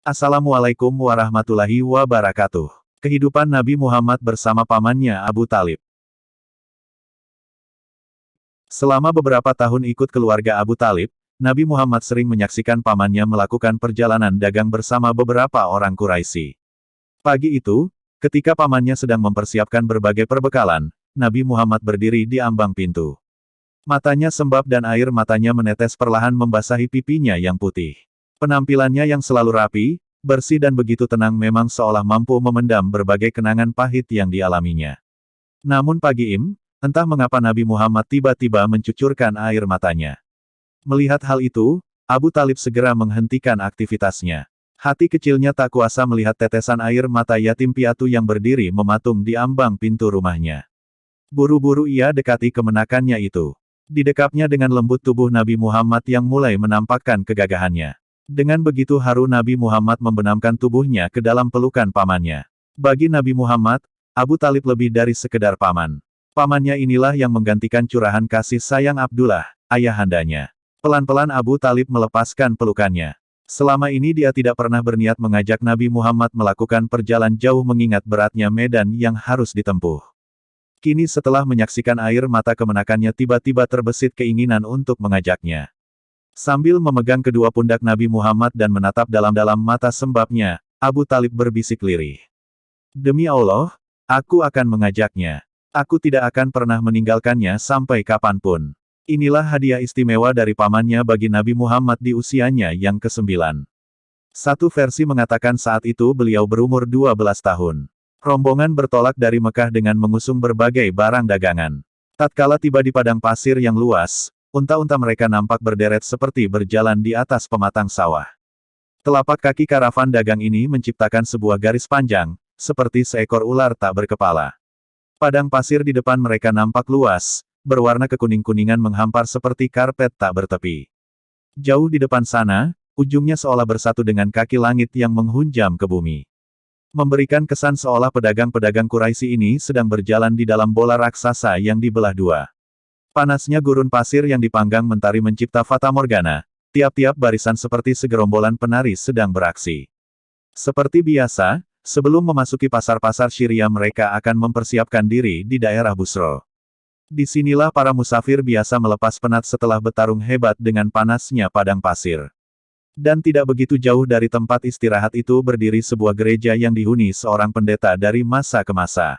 Assalamualaikum warahmatullahi wabarakatuh. Kehidupan Nabi Muhammad bersama pamannya Abu Talib. Selama beberapa tahun ikut keluarga Abu Talib, Nabi Muhammad sering menyaksikan pamannya melakukan perjalanan dagang bersama beberapa orang Quraisy. Pagi itu, ketika pamannya sedang mempersiapkan berbagai perbekalan, Nabi Muhammad berdiri di ambang pintu. Matanya sembab dan air matanya menetes perlahan membasahi pipinya yang putih. Penampilannya yang selalu rapi, bersih dan begitu tenang memang seolah mampu memendam berbagai kenangan pahit yang dialaminya. Namun pagi ini, entah mengapa Nabi Muhammad tiba-tiba mencucurkan air matanya. Melihat hal itu, Abu Talib segera menghentikan aktivitasnya. Hati kecilnya tak kuasa melihat tetesan air mata yatim piatu yang berdiri mematung di ambang pintu rumahnya. Buru-buru ia dekati kemenakannya itu. Didekapnya dengan lembut tubuh Nabi Muhammad yang mulai menampakkan kegagahannya. Dengan begitu haru Nabi Muhammad membenamkan tubuhnya ke dalam pelukan pamannya. Bagi Nabi Muhammad, Abu Talib lebih dari sekedar paman. Pamannya inilah yang menggantikan curahan kasih sayang Abdullah, ayahandanya. Pelan-pelan Abu Talib melepaskan pelukannya. Selama ini dia tidak pernah berniat mengajak Nabi Muhammad melakukan perjalanan jauh mengingat beratnya medan yang harus ditempuh. Kini setelah menyaksikan air mata kemenakannya tiba-tiba terbesit keinginan untuk mengajaknya. Sambil memegang kedua pundak Nabi Muhammad dan menatap dalam-dalam mata sembabnya, Abu Talib berbisik lirih. Demi Allah, aku akan mengajaknya. Aku tidak akan pernah meninggalkannya sampai kapanpun. Inilah hadiah istimewa dari pamannya bagi Nabi Muhammad di usianya yang ke-9. Satu versi mengatakan saat itu beliau berumur 12 tahun. Rombongan bertolak dari Mekah dengan mengusung berbagai barang dagangan. Tatkala tiba di padang pasir yang luas, unta-unta mereka nampak berderet seperti berjalan di atas pematang sawah. Telapak kaki karavan dagang ini menciptakan sebuah garis panjang, seperti seekor ular tak berkepala. Padang pasir di depan mereka nampak luas, berwarna kekuning-kuningan menghampar seperti karpet tak bertepi. Jauh di depan sana, ujungnya seolah bersatu dengan kaki langit yang menghunjam ke bumi. Memberikan kesan seolah pedagang-pedagang Quraisy ini sedang berjalan di dalam bola raksasa yang dibelah dua. Panasnya gurun pasir yang dipanggang mentari mencipta fatamorgana, tiap-tiap barisan seperti segerombolan penari sedang beraksi. Seperti biasa, sebelum memasuki pasar-pasar Syria mereka akan mempersiapkan diri di daerah Busro. Disinilah para musafir biasa melepas penat setelah bertarung hebat dengan panasnya padang pasir. Dan tidak begitu jauh dari tempat istirahat itu berdiri sebuah gereja yang dihuni seorang pendeta dari masa ke masa.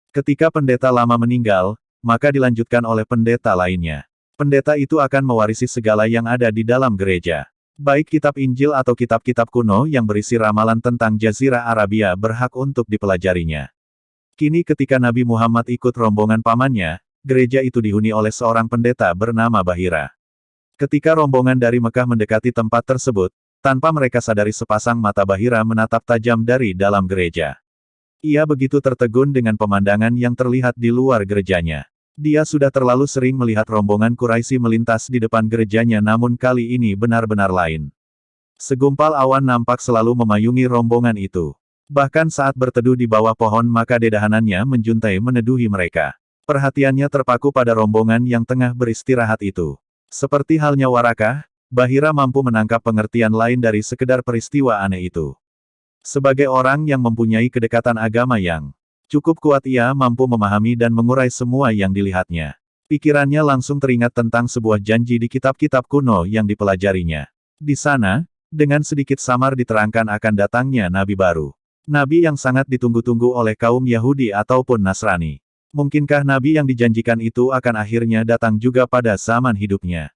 Ketika pendeta lama meninggal, maka dilanjutkan oleh pendeta lainnya. Pendeta itu akan mewarisi segala yang ada di dalam gereja. Baik kitab Injil atau kitab-kitab kuno yang berisi ramalan tentang Jazirah Arabia berhak untuk dipelajarinya. Kini ketika Nabi Muhammad ikut rombongan pamannya, gereja itu dihuni oleh seorang pendeta bernama Bahira. Ketika rombongan dari Mekah mendekati tempat tersebut, tanpa mereka sadari sepasang mata Bahira menatap tajam dari dalam gereja. Ia begitu tertegun dengan pemandangan yang terlihat di luar gerejanya. Dia sudah terlalu sering melihat rombongan Quraisy melintas di depan gerejanya namun kali ini benar-benar lain. Segumpal awan nampak selalu memayungi rombongan itu. Bahkan saat berteduh di bawah pohon maka dedahanannya menjuntai meneduhi mereka. Perhatiannya terpaku pada rombongan yang tengah beristirahat itu. Seperti halnya Warakah, Bahira mampu menangkap pengertian lain dari sekedar peristiwa aneh itu. Sebagai orang yang mempunyai kedekatan agama yang cukup kuat ia mampu memahami dan mengurai semua yang dilihatnya. Pikirannya langsung teringat tentang sebuah janji di kitab-kitab kuno yang dipelajarinya. Di sana, dengan sedikit samar diterangkan akan datangnya Nabi baru. Nabi yang sangat ditunggu-tunggu oleh kaum Yahudi ataupun Nasrani. Mungkinkah Nabi yang dijanjikan itu akan akhirnya datang juga pada zaman hidupnya?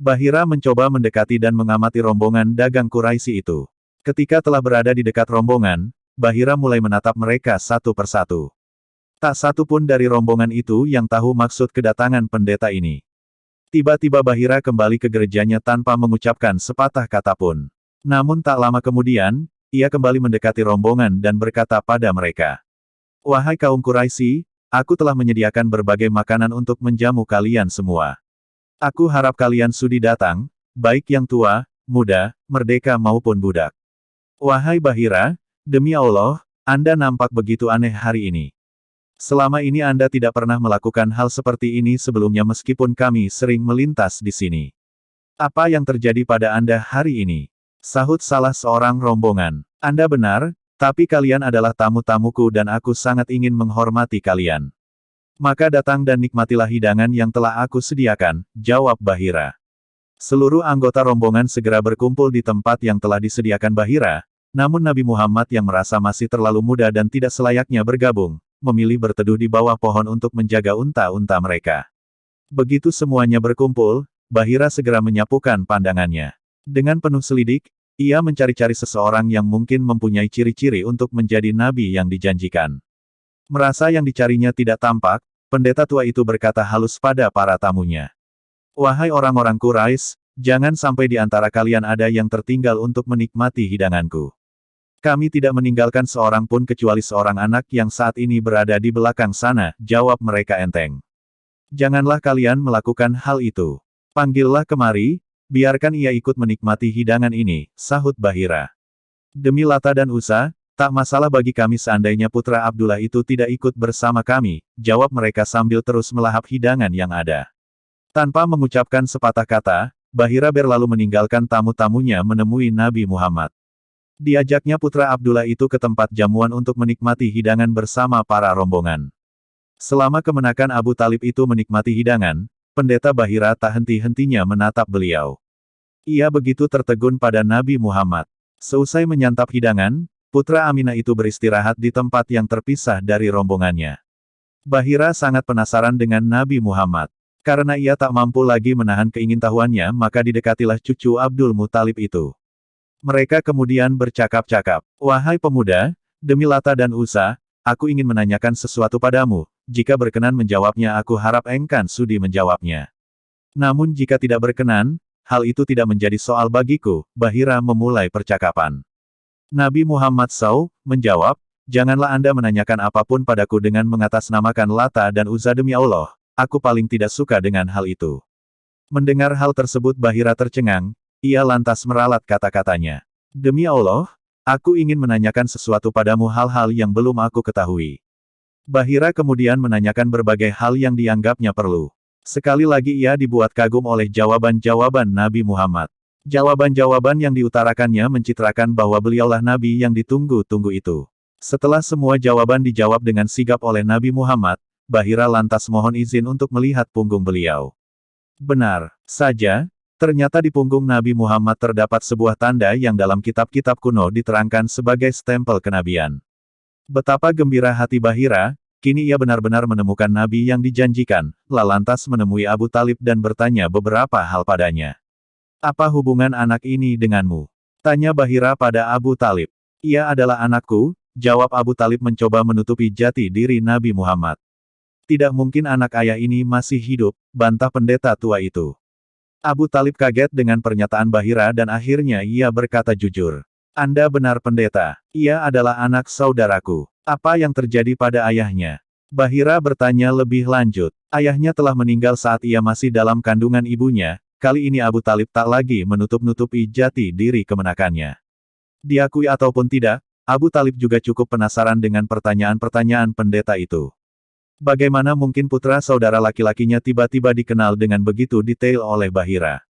Bahira mencoba mendekati dan mengamati rombongan dagang Quraisy itu. Ketika telah berada di dekat rombongan, Bahira mulai menatap mereka satu persatu. Tak satu pun dari rombongan itu yang tahu maksud kedatangan pendeta ini. Tiba-tiba Bahira kembali ke gerejanya tanpa mengucapkan sepatah kata pun. Namun tak lama kemudian, ia kembali mendekati rombongan dan berkata pada mereka. Wahai kaum Quraisy, aku telah menyediakan berbagai makanan untuk menjamu kalian semua. Aku harap kalian sudi datang, baik yang tua, muda, merdeka maupun budak. Wahai Bahira, demi Allah, Anda nampak begitu aneh hari ini. Selama ini Anda tidak pernah melakukan hal seperti ini sebelumnya meskipun kami sering melintas di sini. Apa yang terjadi pada Anda hari ini? Sahut salah seorang rombongan. Anda benar, tapi kalian adalah tamu-tamuku dan aku sangat ingin menghormati kalian. Maka datang dan nikmatilah hidangan yang telah aku sediakan, jawab Bahira. Seluruh anggota rombongan segera berkumpul di tempat yang telah disediakan Bahira, namun Nabi Muhammad yang merasa masih terlalu muda dan tidak selayaknya bergabung, memilih berteduh di bawah pohon untuk menjaga unta-unta mereka. Begitu semuanya berkumpul, Bahira segera menyapukan pandangannya. Dengan penuh selidik, ia mencari-cari seseorang yang mungkin mempunyai ciri-ciri untuk menjadi nabi yang dijanjikan. Merasa yang dicarinya tidak tampak, pendeta tua itu berkata halus pada para tamunya. Wahai orang-orang Quraisy, jangan sampai di antara kalian ada yang tertinggal untuk menikmati hidanganku. Kami tidak meninggalkan seorang pun kecuali seorang anak yang saat ini berada di belakang sana, jawab mereka enteng. Janganlah kalian melakukan hal itu. Panggillah kemari, biarkan ia ikut menikmati hidangan ini, sahut Bahira. Demi Lata dan Uzza, tak masalah bagi kami seandainya putra Abdullah itu tidak ikut bersama kami, jawab mereka sambil terus melahap hidangan yang ada. Tanpa mengucapkan sepatah kata, Bahira berlalu meninggalkan tamu-tamunya menemui Nabi Muhammad. Diajaknya putra Abdullah itu ke tempat jamuan untuk menikmati hidangan bersama para rombongan. Selama kemenakan Abu Talib itu menikmati hidangan, pendeta Bahira tak henti-hentinya menatap beliau. Ia begitu tertegun pada Nabi Muhammad. Seusai menyantap hidangan, putra Aminah itu beristirahat di tempat yang terpisah dari rombongannya. Bahira sangat penasaran dengan Nabi Muhammad. Karena ia tak mampu lagi menahan keingintahuannya maka didekatilah cucu Abdul Muthalib itu. Mereka kemudian bercakap-cakap, "Wahai pemuda, demi Lata dan Uzza, aku ingin menanyakan sesuatu padamu, jika berkenan menjawabnya aku harap engkan sudi menjawabnya. Namun jika tidak berkenan, hal itu tidak menjadi soal bagiku," Bahira memulai percakapan. Nabi Muhammad SAW menjawab, "Janganlah Anda menanyakan apapun padaku dengan mengatasnamakan Lata dan Uzza demi Allah, aku paling tidak suka dengan hal itu." Mendengar hal tersebut Bahira tercengang, ia lantas meralat kata-katanya. "Demi Allah, aku ingin menanyakan sesuatu padamu hal-hal yang belum aku ketahui." Bahira kemudian menanyakan berbagai hal yang dianggapnya perlu. Sekali lagi ia dibuat kagum oleh jawaban-jawaban Nabi Muhammad. Jawaban-jawaban yang diutarakannya mencitrakan bahwa beliaulah Nabi yang ditunggu-tunggu itu. Setelah semua jawaban dijawab dengan sigap oleh Nabi Muhammad, Bahira lantas mohon izin untuk melihat punggung beliau. Benar saja, ternyata di punggung Nabi Muhammad terdapat sebuah tanda yang dalam kitab-kitab kuno diterangkan sebagai stempel kenabian. Betapa gembira hati Bahira, kini ia benar-benar menemukan Nabi yang dijanjikan, lantas menemui Abu Talib dan bertanya beberapa hal padanya. "Apa hubungan anak ini denganmu?" tanya Bahira pada Abu Talib. "Ia adalah anakku," jawab Abu Talib mencoba menutupi jati diri Nabi Muhammad. "Tidak mungkin anak ayah ini masih hidup," bantah pendeta tua itu. Abu Talib kaget dengan pernyataan Bahira dan akhirnya ia berkata jujur. "Anda benar pendeta, ia adalah anak saudaraku. Apa yang terjadi pada ayahnya?" Bahira bertanya lebih lanjut. Ayahnya telah meninggal saat ia masih dalam kandungan ibunya, kali ini Abu Talib tak lagi menutup-nutupi jati diri kemenakannya. Diakui ataupun tidak, Abu Talib juga cukup penasaran dengan pertanyaan-pertanyaan pendeta itu. Bagaimana mungkin putra saudara laki-lakinya tiba-tiba dikenal dengan begitu detail oleh Bahira?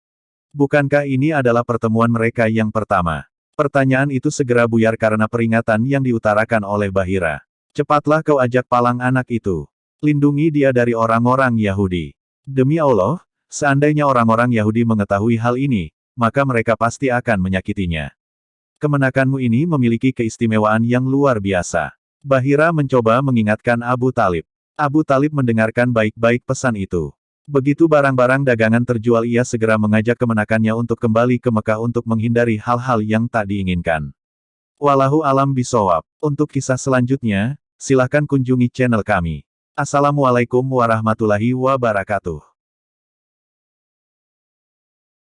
Bukankah ini adalah pertemuan mereka yang pertama? Pertanyaan itu segera buyar karena peringatan yang diutarakan oleh Bahira. "Cepatlah kau ajak palang anak itu. Lindungi dia dari orang-orang Yahudi. Demi Allah, seandainya orang-orang Yahudi mengetahui hal ini, maka mereka pasti akan menyakitinya. Kemenakanmu ini memiliki keistimewaan yang luar biasa." Bahira mencoba mengingatkan Abu Talib. Abu Talib mendengarkan baik-baik pesan itu. Begitu barang-barang dagangan terjual ia segera mengajak kemenakannya untuk kembali ke Mekah untuk menghindari hal-hal yang tak diinginkan. Wallahu alam bisawab. Untuk kisah selanjutnya, silakan kunjungi channel kami. Assalamualaikum warahmatullahi wabarakatuh.